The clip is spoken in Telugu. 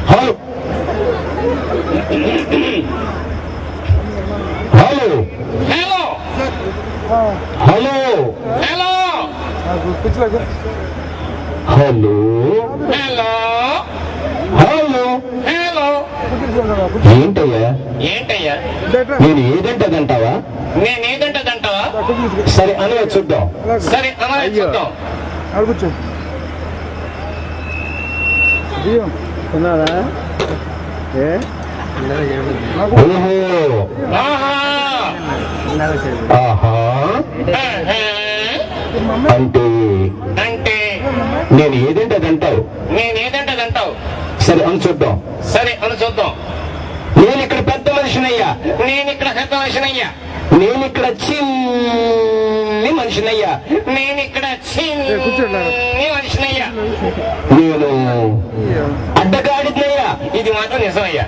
hello hello hello hello hello hello hello hello hello ఏంటయ్యా ఏంటయ్యా నేను ఏదంటదంటావా నేను ఏదంటదంటావా సరే అనగా చూద్దాం సరే అనగా చూద్దాం కూర్చో తిన్నారా అంటే అంటే నేను ఏదంటదంటావు నేను ఏదంటదంటావు సరే అని చూద్దాం సరే అని చూద్దాం నేను ఇక్కడ పెద్ద మనిషినయ్యా నేను ఇక్కడ పెద్ద మనిషినయ్యా నేను ఇక్కడ చిన్ని మనిషినయ్యా నేను ఇక్కడ చిన్ని మనిషినయ్యా నేను అడ్డగాడినయ్యా ఇది మాత్రం నిజమయ్యా